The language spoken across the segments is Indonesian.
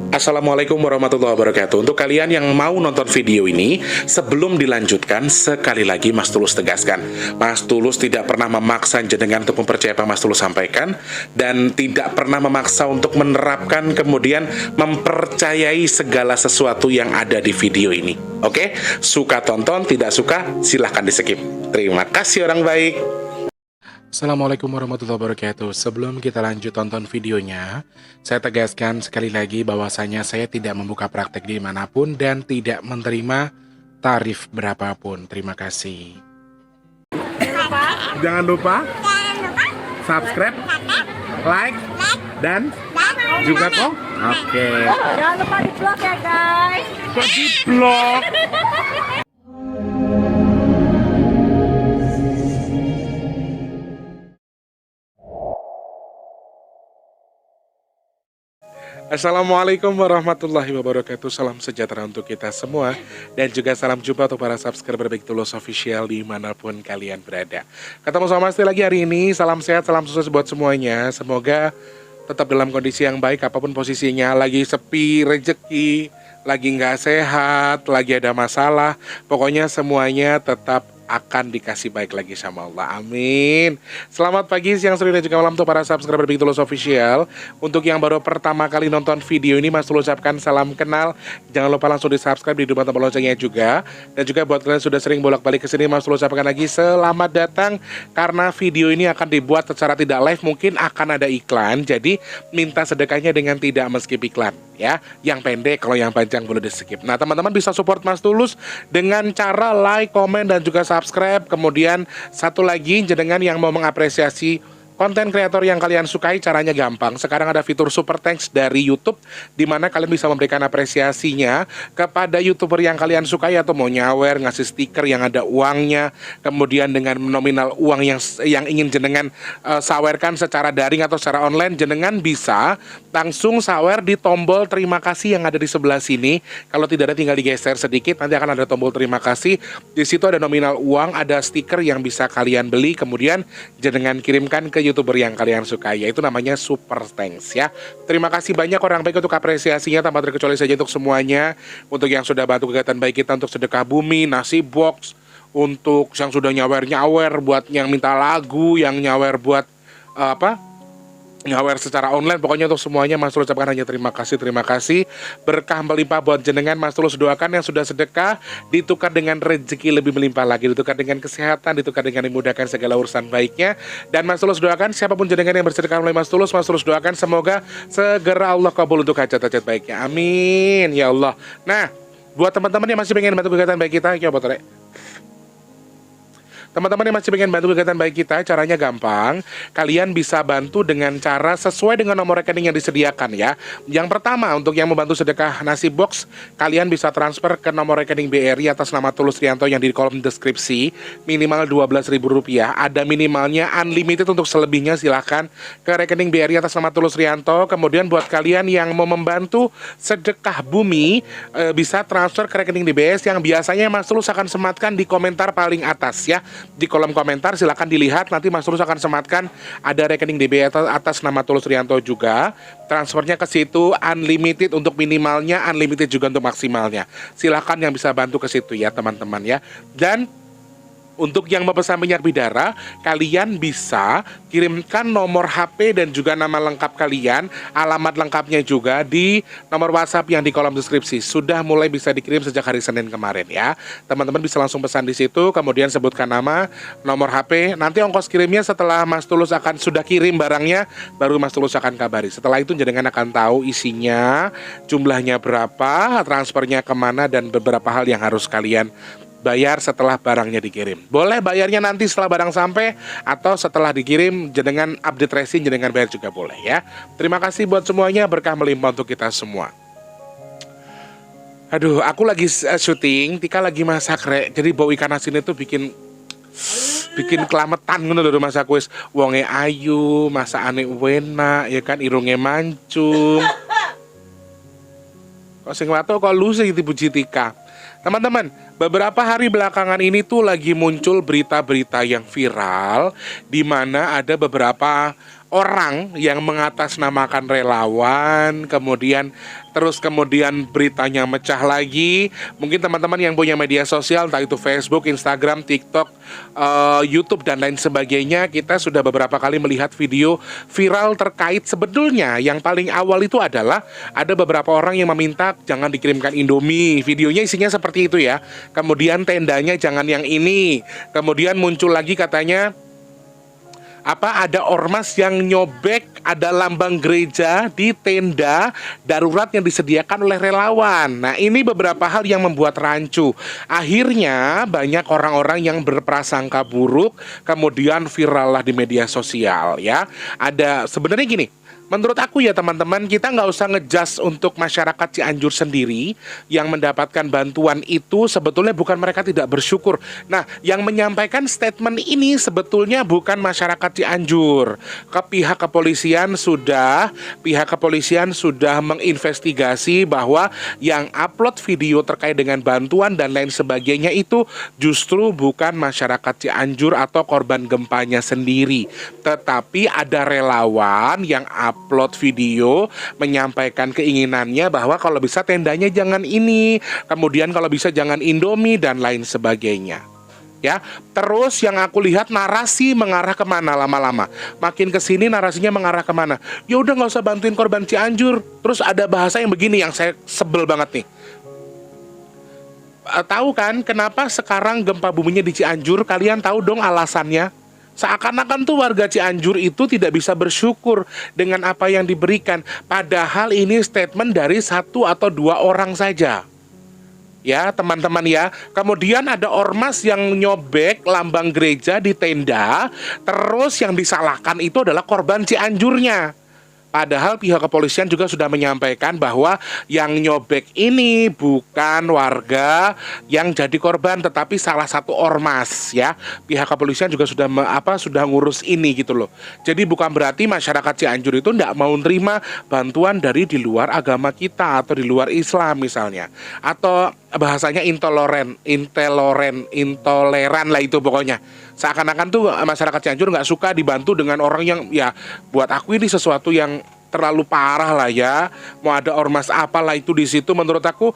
Assalamualaikum warahmatullahi wabarakatuh. Untuk kalian yang mau nonton video ini, sebelum dilanjutkan, sekali lagi Mas Tulus tegaskan, Mas Tulus tidak pernah memaksa jenengan untuk mempercayai apa Mas Tulus sampaikan, dan tidak pernah memaksa untuk menerapkan kemudian mempercayai segala sesuatu yang ada di video ini. Oke? Suka tonton, tidak suka silahkan di skip. Terima kasih orang baik. Assalamualaikum warahmatullahi wabarakatuh. Sebelum kita lanjut tonton videonya, saya tegaskan sekali lagi bahwasanya saya tidak membuka praktek dimanapun dan tidak menerima tarif berapapun. Terima kasih. Jangan lupa subscribe, like, dan juga kok. Oke. Jangan lupa di vlog ya guys. Kok di vlog? Assalamualaikum warahmatullahi wabarakatuh. Salam sejahtera untuk kita semua, dan juga salam jumpa untuk para subscriber Baik Tulus Official dimanapun kalian berada. Ketemu sama Mas lagi hari ini. Salam sehat, salam sukses buat semuanya. Semoga tetap dalam kondisi yang baik apapun posisinya. Lagi sepi rezeki, lagi nggak sehat, lagi ada masalah, pokoknya semuanya tetap akan dikasih baik lagi sama Allah. Amin. Selamat pagi, siang, sore, dan juga malam untuk para subscriber Baik Tulus Official. Untuk yang baru pertama kali nonton video ini, Mas Tulus ucapkan salam kenal. Jangan lupa langsung di subscribe, di tombol loncengnya juga. Dan juga buat kalian sudah sering bolak-balik ke sini, Mas Tulus ucapkan lagi selamat datang. Karena video ini akan dibuat secara tidak live, mungkin akan ada iklan. Jadi minta sedekahnya dengan tidak men-skip iklan ya. Yang pendek, kalau yang panjang boleh di skip. Nah, teman-teman bisa support Mas Tulus dengan cara like, komen, dan juga subscribe. Kemudian satu lagi, jenengan yang mau mengapresiasi konten kreator yang kalian sukai, caranya gampang. Sekarang ada fitur super thanks dari YouTube, di mana kalian bisa memberikan apresiasinya kepada YouTuber yang kalian sukai, atau mau nyawer, ngasih stiker yang ada uangnya, kemudian dengan nominal uang yang ingin jenengan sawerkan secara daring atau secara online, jenengan bisa langsung sawer di tombol terima kasih yang ada di sebelah sini. Kalau tidak ada, tinggal digeser sedikit, nanti akan ada tombol terima kasih. Di situ ada nominal uang, ada stiker yang bisa kalian beli, kemudian jenengan kirimkan ke YouTuber yang kalian sukai, yaitu namanya super thanks ya. Terima kasih banyak orang baik untuk apresiasinya, tanpa terkecuali saja untuk semuanya. Untuk yang sudah bantu kegiatan baik kita untuk sedekah bumi, nasi box, untuk yang sudah nyawer-nyawer buat yang minta lagu, yang nyawer buat nyawer secara online, pokoknya untuk semuanya Mas Tulus ucapkan hanya terima kasih. Berkah melimpah buat jenengan. Mas Tulus doakan yang sudah sedekah ditukar dengan rezeki lebih melimpah lagi, ditukar dengan kesehatan, ditukar dengan dimudahkan segala urusan baiknya. Dan Mas Tulus doakan siapapun jenengan yang bersedekah oleh Mas Tulus doakan semoga segera Allah kabul untuk hajat-hajat baiknya. Amin ya Allah. Nah, buat teman-teman yang masih pengen bantu kegiatan baik kita, ya Botre. Teman-teman yang masih pengen bantu kegiatan baik kita, caranya gampang. Kalian bisa bantu dengan cara sesuai dengan nomor rekening yang disediakan ya. Yang pertama, untuk yang membantu sedekah nasi box, kalian bisa transfer ke nomor rekening BRI atas nama Tulus Rianto yang di kolom deskripsi. Minimal Rp12.000. Ada minimalnya, unlimited untuk selebihnya silahkan ke rekening BRI atas nama Tulus Rianto. Kemudian buat kalian yang mau membantu sedekah bumi, bisa transfer ke rekening DBS yang biasanya Mas Tulus akan sematkan di komentar paling atas ya. Di kolom komentar silakan dilihat, nanti Mas Tulus akan sematkan ada rekening DBS atas nama Tulus Rianto juga. Transfernya ke situ unlimited untuk minimalnya, unlimited juga untuk maksimalnya. Silakan yang bisa bantu ke situ ya teman-teman ya. Dan untuk yang memesan minyak bidara, kalian bisa kirimkan nomor HP dan juga nama lengkap kalian, alamat lengkapnya juga di nomor WhatsApp yang di kolom deskripsi. Sudah mulai bisa dikirim sejak hari Senin kemarin ya. Teman-teman bisa langsung pesan di situ, kemudian sebutkan nama, nomor HP. Nanti ongkos kirimnya setelah Mas Tulus akan sudah kirim barangnya, baru Mas Tulus akan kabari. Setelah itu jenengan akan tahu isinya, jumlahnya berapa, transfernya kemana, dan beberapa hal yang harus kalian bayar setelah barangnya dikirim. Boleh bayarnya nanti setelah barang sampai, atau setelah dikirim jenengan update tracing, jenengan bayar juga boleh ya. Terima kasih buat semuanya, berkah melimpah untuk kita semua. Aduh, aku lagi syuting, Tika lagi masak rek. Jadi bau ikan asin itu bikin kelametan ngono lho, masak wis wonge ayu, masakane enak ya kan, irunge mancung. Kok sing wato kok lu sing dipuji Tika. Teman-teman, beberapa hari belakangan ini tuh lagi muncul berita-berita yang viral, di mana ada beberapa orang yang mengatasnamakan relawan, kemudian beritanya mecah lagi. Mungkin teman-teman yang punya media sosial, entah itu Facebook, Instagram, TikTok, YouTube dan lain sebagainya, kita sudah beberapa kali melihat video viral terkait sebetulnya yang paling awal itu adalah ada beberapa orang yang meminta jangan dikirimkan Indomie. Videonya isinya seperti itu ya. Kemudian tendanya jangan yang ini. Kemudian muncul lagi katanya ada ormas yang nyobek ada lambang gereja di tenda darurat yang disediakan oleh relawan. Nah, ini beberapa hal yang membuat rancu. Akhirnya banyak orang-orang yang berprasangka buruk kemudian viral lah di media sosial ya. Ada sebenarnya gini, menurut aku ya teman-teman, kita nggak usah ngejudge untuk masyarakat Cianjur sendiri yang mendapatkan bantuan itu sebetulnya bukan mereka tidak bersyukur. Nah, yang menyampaikan statement ini sebetulnya bukan masyarakat Cianjur. Pihak kepolisian sudah menginvestigasi bahwa yang upload video terkait dengan bantuan dan lain sebagainya itu justru bukan masyarakat Cianjur atau korban gempanya sendiri, tetapi ada relawan yang upload video menyampaikan keinginannya bahwa kalau bisa tendanya jangan ini, kemudian kalau bisa jangan Indomie dan lain sebagainya. Ya, terus yang aku lihat narasi mengarah kemana lama-lama, makin kesini narasinya mengarah kemana? Ya udah nggak usah bantuin korban Cianjur. Terus ada bahasa yang begini yang saya sebel banget nih. Tahu kan kenapa sekarang gempa buminya di Cianjur? Kalian tahu dong alasannya? Seakan-akan tuh warga Cianjur itu tidak bisa bersyukur dengan apa yang diberikan. Padahal ini statement dari 1 atau 2 orang saja. Ya teman-teman ya. Kemudian ada ormas yang nyobek lambang gereja di tenda. Terus yang disalahkan itu adalah korban Cianjurnya. Padahal pihak kepolisian juga sudah menyampaikan bahwa yang nyobek ini bukan warga yang jadi korban, tetapi salah satu ormas ya. Pihak kepolisian juga sudah sudah ngurus ini gitu loh. Jadi bukan berarti masyarakat Cianjur itu tidak mau nerima bantuan dari di luar agama kita atau di luar Islam misalnya. Atau bahasanya intoleran lah itu pokoknya. Seakan-akan tuh masyarakat Cianjur nggak suka dibantu dengan orang yang ya buat aku ini sesuatu yang terlalu parah lah ya. Mau ada ormas apalah itu di situ, menurut aku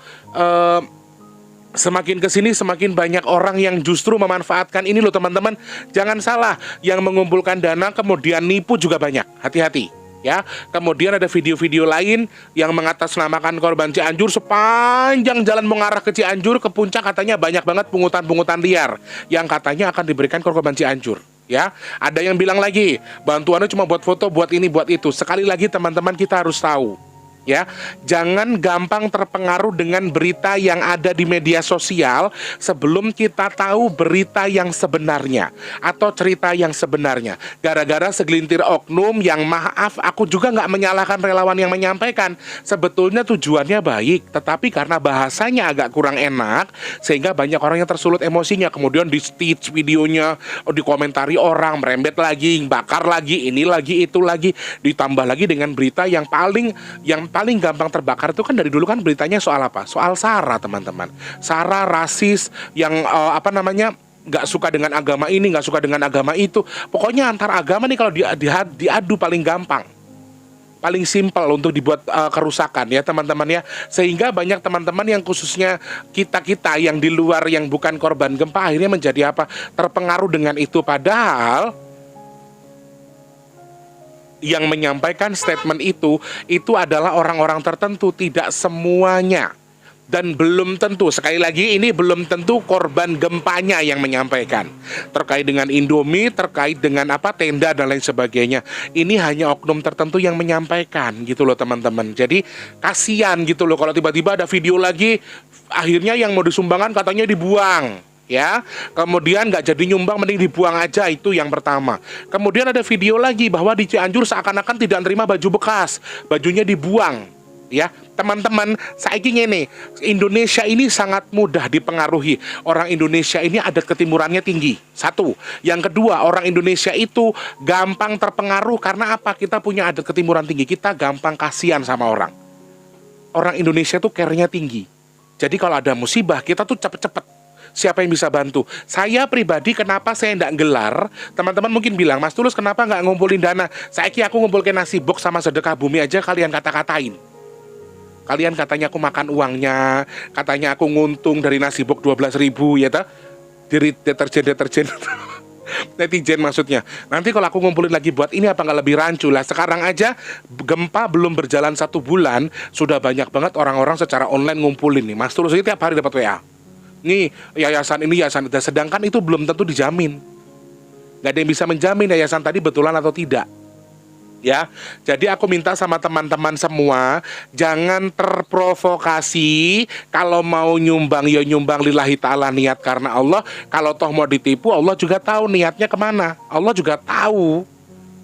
semakin kesini semakin banyak orang yang justru memanfaatkan ini loh teman-teman. Jangan salah, yang mengumpulkan dana kemudian nipu juga banyak. Hati-hati. Ya, kemudian ada video-video lain yang mengatasnamakan korban Cianjur. Sepanjang jalan mengarah ke Cianjur ke puncak katanya banyak banget pungutan-pungutan liar yang katanya akan diberikan ke korban Cianjur. Ya, ada yang bilang lagi bantuannya cuma buat foto, buat ini, buat itu. Sekali lagi teman-teman, kita harus tahu. Ya, jangan gampang terpengaruh dengan berita yang ada di media sosial sebelum kita tahu berita yang sebenarnya atau cerita yang sebenarnya. Gara-gara segelintir oknum yang maaf, aku juga nggak menyalahkan relawan yang menyampaikan. Sebetulnya tujuannya baik, tetapi karena bahasanya agak kurang enak, sehingga banyak orang yang tersulut emosinya. Kemudian di stitch videonya, dikomentari orang, merembet lagi, bakar lagi, ini lagi, itu lagi, ditambah lagi dengan berita yang paling gampang terbakar itu kan dari dulu kan beritanya soal apa? Soal SARA teman-teman. SARA rasis yang nggak suka dengan agama ini, nggak suka dengan agama itu. Pokoknya antar agama nih kalau diadu paling gampang. Paling simpel untuk dibuat kerusakan ya teman-teman ya. Sehingga banyak teman-teman yang khususnya kita-kita yang di luar yang bukan korban gempa akhirnya menjadi terpengaruh dengan itu. Padahal yang menyampaikan statement itu adalah orang-orang tertentu, tidak semuanya. Dan belum tentu, sekali lagi ini belum tentu korban gempanya yang menyampaikan. Terkait dengan Indomie, terkait dengan tenda dan lain sebagainya. Ini hanya oknum tertentu yang menyampaikan gitu loh teman-teman. Jadi kasihan gitu loh kalau tiba-tiba ada video lagi, akhirnya yang mau disumbangkan katanya dibuang. Ya, kemudian nggak jadi nyumbang, mending dibuang aja, itu yang pertama. Kemudian ada video lagi bahwa di Cianjur seakan-akan tidak terima baju bekas, bajunya dibuang. Ya, teman-teman, saya ingin nih, Indonesia ini sangat mudah dipengaruhi. Orang Indonesia ini adat ketimurannya tinggi. 1. Yang kedua, orang Indonesia itu gampang terpengaruh karena apa? Kita punya adat ketimuran tinggi, kita gampang kasihan sama orang. Orang Indonesia tuh care-nya tinggi. Jadi kalau ada musibah, kita tuh cepet-cepet. siapa yang bisa bantu. Saya pribadi kenapa saya nggak gelar? Teman-teman mungkin bilang, Mas Tulus kenapa nggak ngumpulin dana? Saiki aku ngumpulin nasi box sama sedekah bumi aja kalian kata-katain. Kalian katanya aku makan uangnya, katanya aku nguntung dari nasi box 12.000 ya ta? Dari deterjen. Netizen maksudnya. Nanti kalau aku ngumpulin lagi buat ini apa nggak lebih rancu lah. Sekarang aja gempa belum berjalan 1 bulan sudah banyak banget orang-orang secara online ngumpulin nih. Mas Tulus ini tiap hari dapat WA. Nih yayasan ini yayasan itu. Sedangkan itu belum tentu dijamin. Nggak ada yang bisa menjamin yayasan tadi betulan atau tidak. Ya, jadi aku minta sama teman-teman semua jangan terprovokasi. Kalau mau nyumbang ya nyumbang lillahi ta'ala, niat karena Allah. Kalau toh mau ditipu, Allah juga tahu niatnya kemana. Allah juga tahu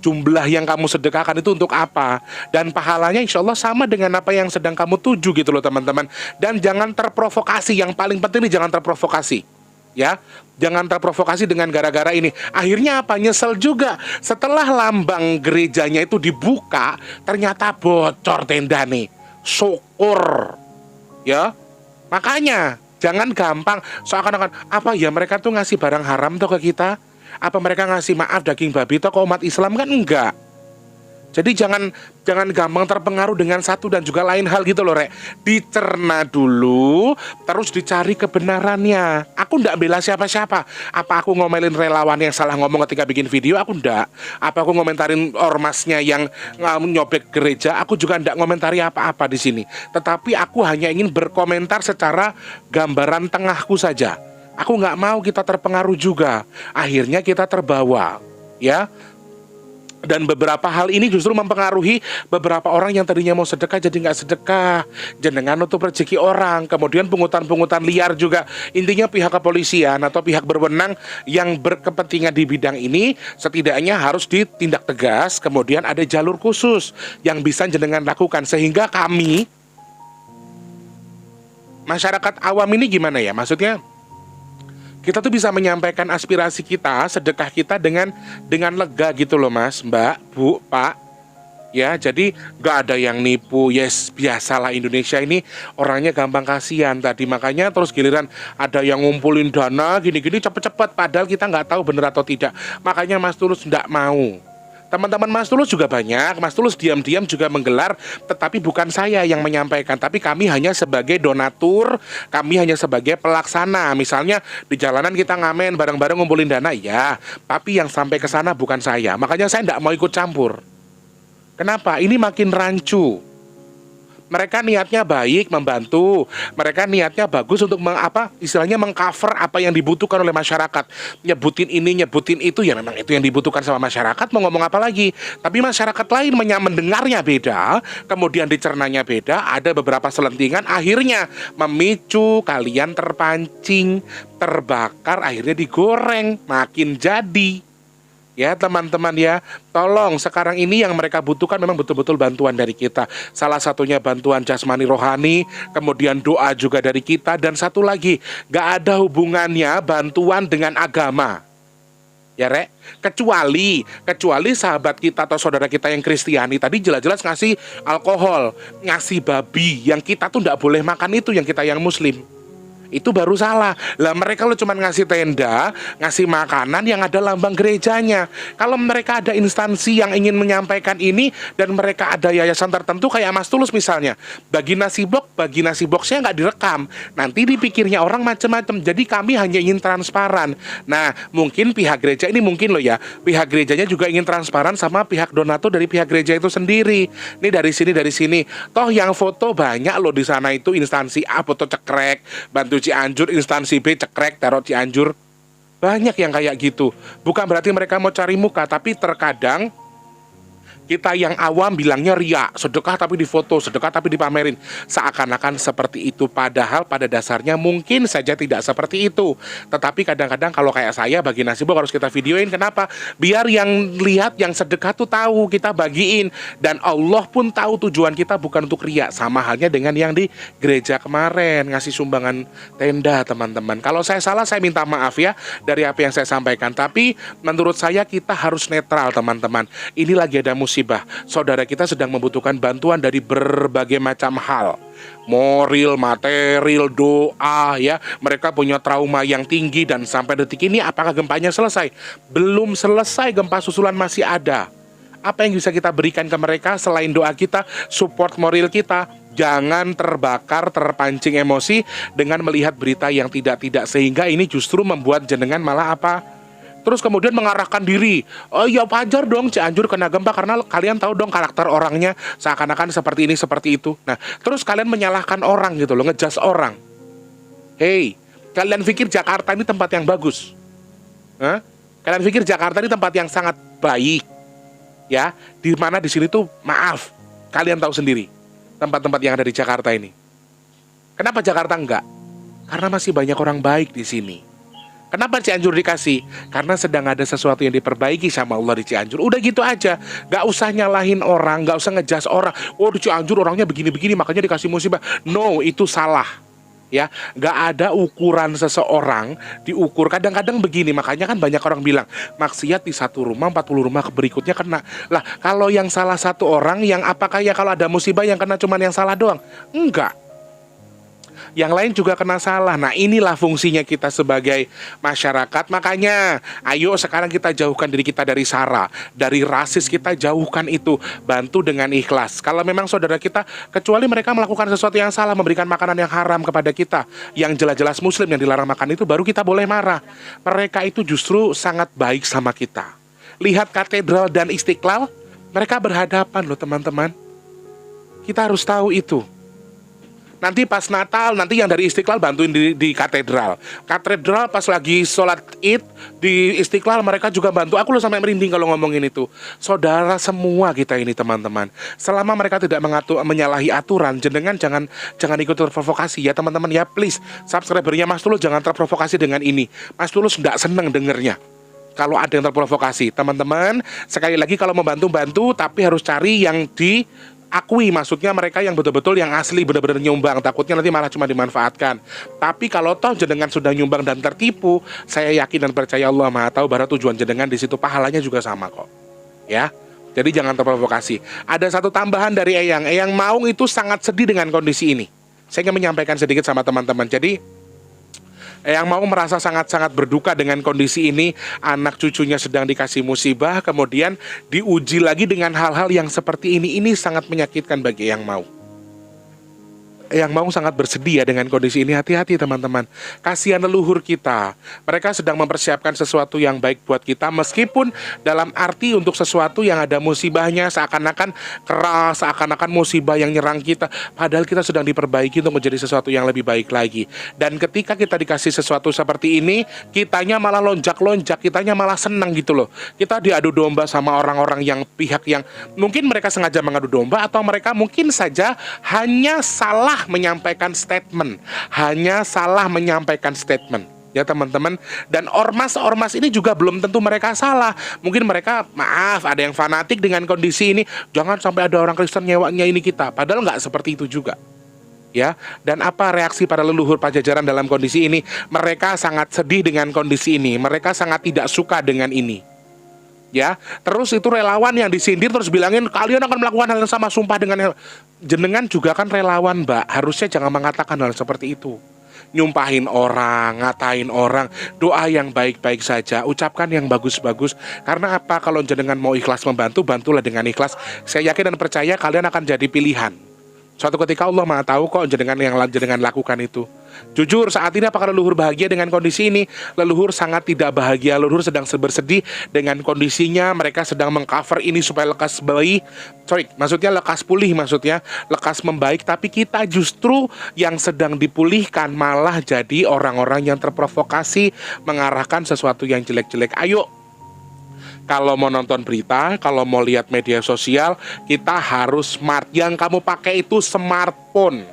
jumlah yang kamu sedekahkan itu untuk apa. Dan pahalanya insya Allah sama dengan apa yang sedang kamu tuju gitu loh teman-teman. Dan jangan terprovokasi, yang paling penting nih jangan terprovokasi. Ya, jangan terprovokasi dengan gara-gara ini. Akhirnya apa? Nyesel juga. Setelah lambang gerejanya itu dibuka, ternyata bocor tenda nih. Syukur. Ya. Makanya jangan gampang seakan-akan apa ya mereka tuh ngasih barang haram tuh ke kita? Apa mereka ngasih maaf daging babi tuh ke umat Islam? Kan enggak. Jadi jangan gampang terpengaruh dengan satu dan juga lain hal gitu loh, Rek. Dicerna dulu, terus dicari kebenarannya. Aku ndak bela siapa-siapa. Apa aku ngomelin relawan yang salah ngomong ketika bikin video? Aku ndak. Apa aku ngomentarin ormasnya yang nyobek gereja? Aku juga ndak ngomentari apa-apa di sini. Tetapi aku hanya ingin berkomentar secara gambaran tengahku saja. Aku nggak mau kita terpengaruh juga. Akhirnya kita terbawa, ya. Dan beberapa hal ini justru mempengaruhi beberapa orang yang tadinya mau sedekah jadi nggak sedekah. Jenengan nutup rezeki orang. Kemudian pungutan-pungutan liar juga. Intinya pihak kepolisian atau pihak berwenang yang berkepentingan di bidang ini setidaknya harus ditindak tegas. Kemudian ada jalur khusus yang bisa jenengan lakukan. Sehingga kami, masyarakat awam ini gimana ya? Maksudnya kita tuh bisa menyampaikan aspirasi kita, sedekah kita dengan lega gitu loh Mas, Mbak, Bu, Pak. Ya, jadi gak ada yang nipu. Yes, biasalah Indonesia ini orangnya gampang kasihan tadi. Makanya terus giliran ada yang ngumpulin dana gini-gini cepet-cepet. Padahal kita nggak tahu bener atau tidak. Makanya Mas Tulus nggak mau. Teman-teman Mas Tulus juga banyak. Mas Tulus diam-diam juga menggelar, tetapi bukan saya yang menyampaikan, tapi kami hanya sebagai donatur, kami hanya sebagai pelaksana. Misalnya di jalanan kita ngamen bareng-bareng ngumpulin dana, ya, tapi yang sampai ke sana bukan saya. Makanya saya tidak mau ikut campur. Kenapa? Ini makin rancu. Mereka niatnya baik, membantu. Mereka niatnya bagus untuk istilahnya mengcover apa yang dibutuhkan oleh masyarakat. Nyebutin ini, nyebutin itu, ya memang itu yang dibutuhkan sama masyarakat. Mau ngomong apa lagi? Tapi masyarakat lain mendengarnya beda, kemudian dicernanya beda. Ada beberapa selentingan, akhirnya memicu kalian terpancing, terbakar, akhirnya digoreng, makin jadi. Ya teman-teman ya, tolong sekarang ini yang mereka butuhkan memang betul-betul bantuan dari kita. Salah satunya bantuan jasmani rohani, kemudian doa juga dari kita. Dan satu lagi, gak ada hubungannya bantuan dengan agama. Ya Rek, kecuali sahabat kita atau saudara kita yang Kristiani tadi jelas-jelas ngasih alkohol, ngasih babi, yang kita tuh gak boleh makan itu, yang kita yang muslim. Itu baru salah. Lah mereka lo cuma ngasih tenda, ngasih makanan yang ada lambang gerejanya. Kalau mereka ada instansi yang ingin menyampaikan ini dan mereka ada yayasan tertentu kayak Mas Tulus misalnya, bagi nasi boxnya nggak direkam, nanti dipikirnya orang macam-macam. Jadi kami hanya ingin transparan. Nah mungkin pihak gereja ini pihak gerejanya juga ingin transparan sama pihak donatur dari pihak gereja itu sendiri. Ini dari sini. Toh yang foto banyak loh di sana itu instansi A foto cekrek, bantu Cianjur, instansi B cekrek, taruh Cianjur. Banyak yang kayak gitu. Bukan berarti mereka mau cari muka, tapi terkadang kita yang awam bilangnya ria, sedekah tapi difoto, sedekah tapi dipamerin. Seakan-akan seperti itu, padahal pada dasarnya mungkin saja tidak seperti itu. Tetapi kadang-kadang kalau kayak saya bagi nasi box harus kita videoin. Kenapa? Biar yang lihat, yang sedekah tuh tahu kita bagiin. Dan Allah pun tahu tujuan kita bukan untuk ria. Sama halnya dengan yang di gereja kemarin, ngasih sumbangan tenda teman-teman. Kalau saya salah saya minta maaf ya dari apa yang saya sampaikan. Tapi menurut saya kita harus netral teman-teman. Ini lagi ada musibah musibah. Saudara kita sedang membutuhkan bantuan dari berbagai macam hal. Moral, material, doa ya. Mereka punya trauma yang tinggi dan sampai detik ini apakah gempanya selesai? Belum selesai, gempa susulan masih ada. Apa yang bisa kita berikan ke mereka selain doa kita, support moral kita? Jangan terbakar, terpancing emosi dengan melihat berita yang tidak-tidak. Sehingga ini justru membuat jenengan malah apa? Terus kemudian mengarahkan diri. Oh ya wajar dong Cianjur kena gempa karena kalian tahu dong karakter orangnya seakan-akan seperti ini, seperti itu. Nah, terus kalian menyalahkan orang gitu loh, ngejudge orang. Hey, kalian pikir Jakarta ini tempat yang bagus? Hah? Kalian pikir Jakarta ini tempat yang sangat baik? Ya, di mana di sini tuh maaf, kalian tahu sendiri tempat-tempat yang ada di Jakarta ini. Kenapa Jakarta enggak? Karena masih banyak orang baik di sini. Kenapa Cianjur dikasih? Karena sedang ada sesuatu yang diperbaiki sama Allah di Cianjur. Udah gitu aja, gak usah nyalahin orang, gak usah ngejudge orang. Oh di Cianjur orangnya begini-begini makanya dikasih musibah. No, itu salah. Ya, gak ada ukuran seseorang diukur. Kadang-kadang begini, makanya kan banyak orang bilang maksiat di satu rumah 40 rumah berikutnya kena. Lah kalau yang salah satu orang, yang apakah ya kalau ada musibah yang kena cuman yang salah doang? Enggak, yang lain juga kena salah. Nah inilah fungsinya kita sebagai masyarakat. Makanya ayo sekarang kita jauhkan diri kita dari sara, dari rasis, kita jauhkan itu. Bantu dengan ikhlas. Kalau memang saudara kita, kecuali mereka melakukan sesuatu yang salah, memberikan makanan yang haram kepada kita, yang jelas-jelas muslim yang dilarang makan itu, baru kita boleh marah. Mereka itu justru sangat baik sama kita. Lihat katedral dan Istiqlal, mereka berhadapan loh teman-teman. Kita harus tahu itu. Nanti pas Natal, nanti yang dari Istiqlal bantuin di katedral. Katedral pas lagi sholat id di Istiqlal mereka juga bantu. Aku loh sampai merinding kalau ngomongin itu. Saudara semua kita ini teman-teman. Selama mereka tidak menyalahi aturan, jenengan jangan ikut terprovokasi ya teman-teman ya. Please, subscribernya Mas Tulus jangan terprovokasi dengan ini. Mas Tulus nggak seneng dengernya kalau ada yang terprovokasi. Teman-teman, sekali lagi kalau membantu-bantu tapi harus cari yang diakui, maksudnya mereka yang betul-betul yang asli benar-benar nyumbang, takutnya nanti malah cuma dimanfaatkan. Tapi kalau toh jenengan sudah nyumbang dan tertipu, saya yakin dan percaya Allah Maha tahu bahwa tujuan jenengan di situ pahalanya juga sama kok. Ya. Jadi jangan terprovokasi. Ada satu tambahan dari Eyang Maung itu sangat sedih dengan kondisi ini. Saya ingin menyampaikan sedikit sama teman-teman. Jadi Eyang Maung merasa sangat-sangat berduka dengan kondisi ini. Anak cucunya sedang dikasih musibah, kemudian diuji lagi dengan hal-hal yang seperti ini. Ini sangat menyakitkan bagi Eyang Maung. Eyang Maung sangat bersedia dengan kondisi ini. Hati-hati teman-teman. Kasihan leluhur kita. Mereka sedang mempersiapkan sesuatu yang baik buat kita, meskipun dalam arti untuk sesuatu yang ada musibahnya, seakan-akan keras, seakan-akan musibah yang nyerang kita. Padahal kita sedang diperbaiki untuk menjadi sesuatu yang lebih baik lagi. Dan ketika kita dikasih sesuatu seperti ini, kitanya malah lonjak-lonjak, kitanya malah senang gitu loh. Kita diadu domba sama orang-orang yang pihak yang mungkin mereka sengaja mengadu domba, atau mereka mungkin saja hanya salah menyampaikan statement, ya teman-teman. Dan ormas-ormas ini juga belum tentu mereka salah. Mungkin mereka, maaf, ada yang fanatik dengan kondisi ini. Jangan sampai ada orang Kristen nyewanya ini kita. Padahal nggak seperti itu juga. Ya, dan apa reaksi para leluhur Pajajaran dalam kondisi ini? Mereka sangat sedih dengan kondisi ini. Mereka sangat tidak suka dengan ini. Ya, terus itu relawan yang disindir terus bilangin kalian akan melakukan hal yang sama, sumpah dengan jenengan juga kan relawan, Mbak. Harusnya jangan mengatakan hal seperti itu. Nyumpahin orang, ngatain orang, doa yang baik-baik saja, ucapkan yang bagus-bagus. Karena apa? Kalau jenengan mau ikhlas membantu, bantulah dengan ikhlas. Saya yakin dan percaya kalian akan jadi pilihan. Suatu ketika Allah Maha tahu kok jenengan yang jenengan lakukan itu. Jujur saat ini apakah leluhur bahagia dengan kondisi ini? Leluhur sangat tidak bahagia. Leluhur sedang bersedih dengan kondisinya. Mereka sedang mengcover ini supaya lekas baik. Lekas pulih maksudnya. Lekas membaik. Tapi kita justru yang sedang dipulihkan malah jadi orang-orang yang terprovokasi mengarahkan sesuatu yang jelek-jelek. Ayo, kalau mau nonton berita, kalau mau lihat media sosial, kita harus smart. Yang kamu pakai itu smartphone,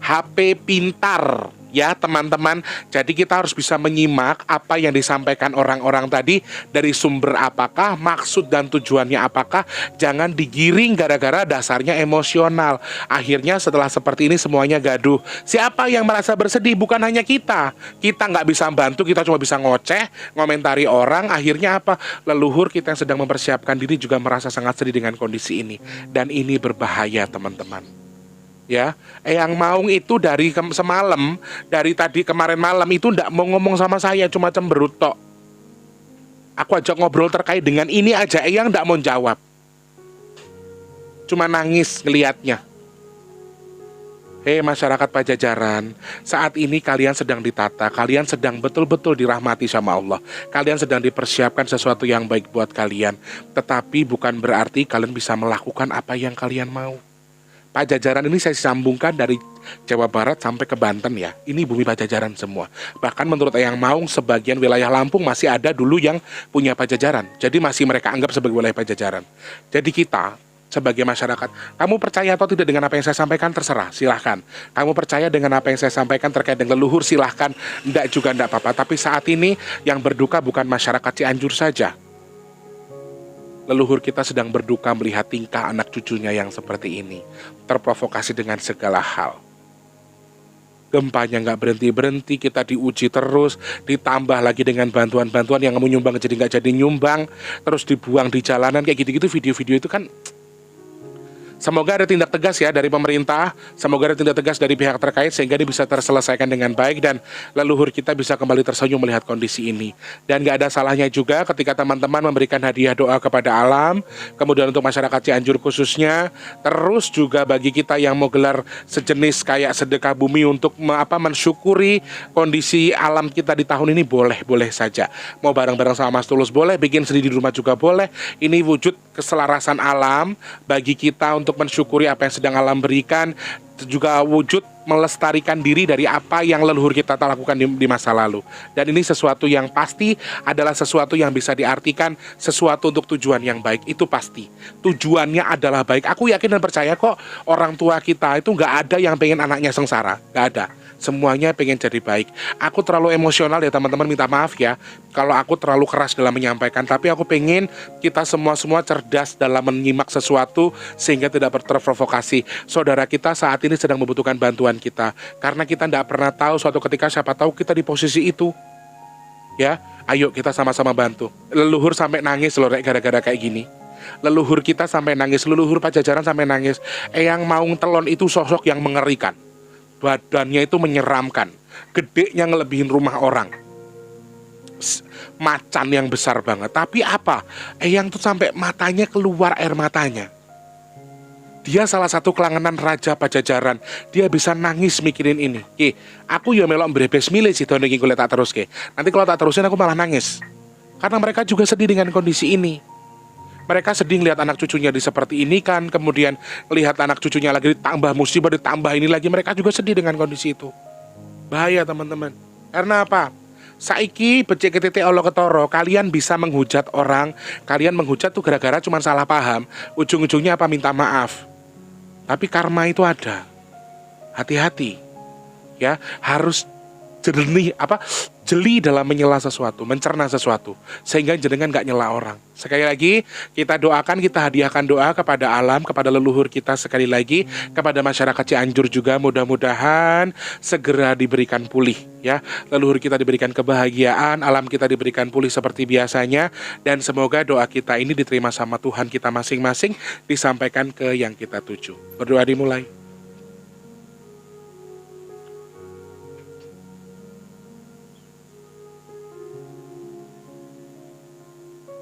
HP pintar, Ya teman-teman, jadi kita harus bisa menyimak apa yang disampaikan orang-orang tadi dari sumber apakah, maksud dan tujuannya apakah. Jangan digiring gara-gara dasarnya emosional. Akhirnya setelah seperti ini semuanya gaduh. Siapa yang merasa bersedih? Bukan hanya kita. Kita nggak bisa bantu, kita cuma bisa ngoceh, ngomentari orang. Akhirnya apa? Leluhur kita yang sedang mempersiapkan diri juga merasa sangat sedih dengan kondisi ini. Dan ini berbahaya teman-teman. Ya, Eyang Maung itu dari semalam, dari tadi kemarin malam itu ndak mau ngomong sama saya, cuma cemberut tok. Aku ajak ngobrol terkait dengan ini aja, Eyang ndak mau jawab. Cuma nangis ngelihatnya. Hei masyarakat Pajajaran, saat ini kalian sedang ditata, kalian sedang betul-betul dirahmati sama Allah. Kalian sedang dipersiapkan sesuatu yang baik buat kalian. Tetapi bukan berarti kalian bisa melakukan apa yang kalian mau. Pajajaran ini saya sambungkan dari Jawa Barat sampai ke Banten ya. Ini bumi Pajajaran semua. Bahkan menurut Eyang Maung sebagian wilayah Lampung masih ada dulu yang punya Pajajaran. Jadi masih mereka anggap sebagai wilayah Pajajaran. Jadi kita sebagai masyarakat, kamu percaya atau tidak dengan apa yang saya sampaikan terserah, silahkan. Kamu percaya dengan apa yang saya sampaikan terkait dengan leluhur silahkan. Enggak juga enggak apa-apa. Tapi saat ini yang berduka bukan masyarakat Cianjur saja. Leluhur kita sedang berduka melihat tingkah anak cucunya yang seperti ini. Terprovokasi dengan segala hal. Gempanya nggak berhenti-berhenti, kita diuji terus. Ditambah lagi dengan bantuan-bantuan yang menyumbang jadi nggak jadi nyumbang. Terus dibuang di jalanan, kayak gitu-gitu video-video itu kan. Semoga ada tindak tegas ya dari pemerintah, semoga ada tindak tegas dari pihak terkait sehingga ini bisa terselesaikan dengan baik dan leluhur kita bisa kembali tersenyum melihat kondisi ini. Dan gak ada salahnya juga ketika teman-teman memberikan hadiah doa kepada alam, kemudian untuk masyarakat Cianjur khususnya, terus juga bagi kita yang mau gelar sejenis kayak sedekah bumi untuk mensyukuri kondisi alam kita di tahun ini boleh saja. Mau bareng-bareng sama Mas Tulus boleh, bikin sendiri di rumah juga boleh. Ini wujud keselarasan alam bagi kita untuk mensyukuri apa yang sedang alam berikan, juga wujud melestarikan diri dari apa yang leluhur kita lakukan di masa lalu. Dan ini sesuatu yang pasti adalah sesuatu yang bisa diartikan sesuatu untuk tujuan yang baik, itu pasti. Tujuannya adalah baik. Aku yakin dan percaya kok orang tua kita itu nggak ada yang pengen anaknya sengsara, nggak ada. Semuanya pengen jadi baik. Aku terlalu emosional ya teman-teman, minta maaf ya kalau aku terlalu keras dalam menyampaikan. Tapi aku pengen kita semua cerdas dalam menyimak sesuatu sehingga tidak terprovokasi. Saudara kita saat ini sedang membutuhkan bantuan kita. Karena kita tidak pernah tahu suatu ketika siapa tahu kita di posisi itu. Ya, ayo kita sama-sama bantu. Leluhur sampai nangis loh gara-gara kayak gini. Leluhur kita sampai nangis, leluhur Pajajaran sampai nangis. Eyang Maung Telon itu sosok yang mengerikan. Badannya itu menyeramkan, gedenya ngelebihin rumah orang, macan yang besar banget. Tapi apa? Eyang tuh sampai matanya keluar air matanya. Dia salah satu kelangenan Raja Pajajaran. Dia bisa nangis mikirin ini. Aku ya melok mbrebes milih sih tahun ini kuliah tak terus ke. Nanti kalau tak terusin aku malah nangis. Karena mereka juga sedih dengan kondisi ini. Mereka sedih lihat anak cucunya di seperti ini kan, kemudian lihat anak cucunya lagi ditambah musibah, ditambah ini lagi, mereka juga sedih dengan kondisi itu. Bahaya teman-teman. Karena apa? Saiki becek titik Allah ketoro, kalian bisa menghujat orang, kalian menghujat tuh gara-gara cuma salah paham, ujung-ujungnya apa? Minta maaf. Tapi karma itu ada. Hati-hati. Ya, harus jeli dalam menyela sesuatu, mencerna sesuatu, sehingga jenengan gak nyela orang. Sekali lagi, kita doakan, kita hadiahkan doa kepada alam, kepada leluhur kita sekali lagi, kepada masyarakat Cianjur juga, mudah-mudahan segera diberikan pulih, ya. Leluhur kita diberikan kebahagiaan, alam kita diberikan pulih seperti biasanya, dan semoga doa kita ini diterima sama Tuhan kita masing-masing, disampaikan ke yang kita tuju. Berdoa dimulai.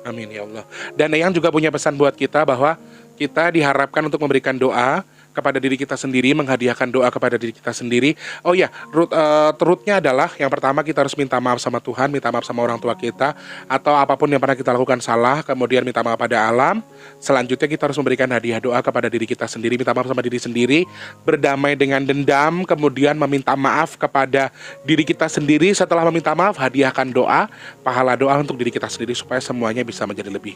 Amin ya Allah. Dan Eyang juga punya pesan buat kita bahwa kita diharapkan untuk memberikan doa kepada diri kita sendiri, menghadiahkan doa kepada diri kita sendiri. Oh ya, rootnya adalah yang pertama kita harus minta maaf sama Tuhan, minta maaf sama orang tua kita, atau apapun yang pernah kita lakukan salah, kemudian minta maaf pada alam. Selanjutnya kita harus memberikan hadiah doa kepada diri kita sendiri, minta maaf sama diri sendiri, berdamai dengan dendam, kemudian meminta maaf kepada diri kita sendiri. Setelah meminta maaf, hadiahkan doa, pahala doa untuk diri kita sendiri supaya semuanya bisa menjadi lebih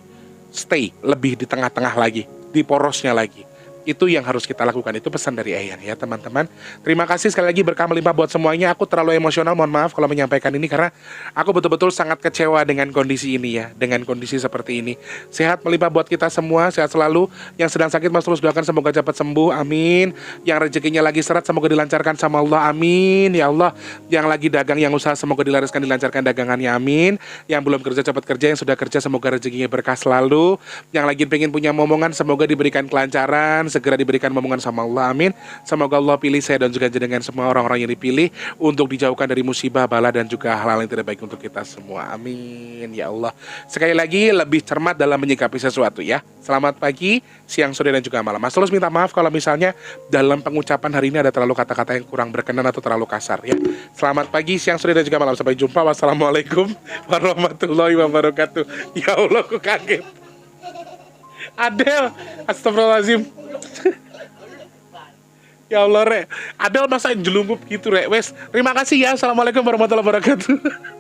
stay, lebih di tengah-tengah lagi, di porosnya lagi. Itu yang harus kita lakukan. Itu pesan dari Eyang ya teman-teman. Terima kasih sekali lagi, berkah melimpah buat semuanya. Aku terlalu emosional, mohon maaf kalau menyampaikan ini, karena aku betul-betul sangat kecewa dengan kondisi ini ya, dengan kondisi seperti ini. Sehat melimpah buat kita semua, sehat selalu. Yang sedang sakit Mas terus doakan semoga cepat sembuh, amin. Yang rezekinya lagi seret semoga dilancarkan sama Allah, amin ya Allah. Yang lagi dagang, yang usaha semoga dilariskan, dilancarkan dagangannya, amin. Yang belum kerja cepat kerja, yang sudah kerja semoga rezekinya berkah selalu. Yang lagi pengen punya momongan semoga diberikan kelancaran, segera diberikan momongan sama Allah, amin. Semoga Allah pilih saya dan juga dengan semua orang-orang yang dipilih untuk dijauhkan dari musibah, bala dan juga hal-hal yang tidak baik untuk kita semua, amin ya Allah. Sekali lagi lebih cermat dalam menyikapi sesuatu ya. Selamat pagi, siang, sore dan juga malam. Mas Tulus minta maaf kalau misalnya dalam pengucapan hari ini ada terlalu kata-kata yang kurang berkenan atau terlalu kasar ya. Selamat pagi, siang, sore dan juga malam. Sampai jumpa. Wassalamualaikum warahmatullahi wabarakatuh. Ya Allah, aku kaget. Adel, astagfirullahaladzim. Ya Allah, Rek. Adel masa jelungup gitu, Rek. Wes, terima kasih ya. Assalamualaikum warahmatullahi wabarakatuh.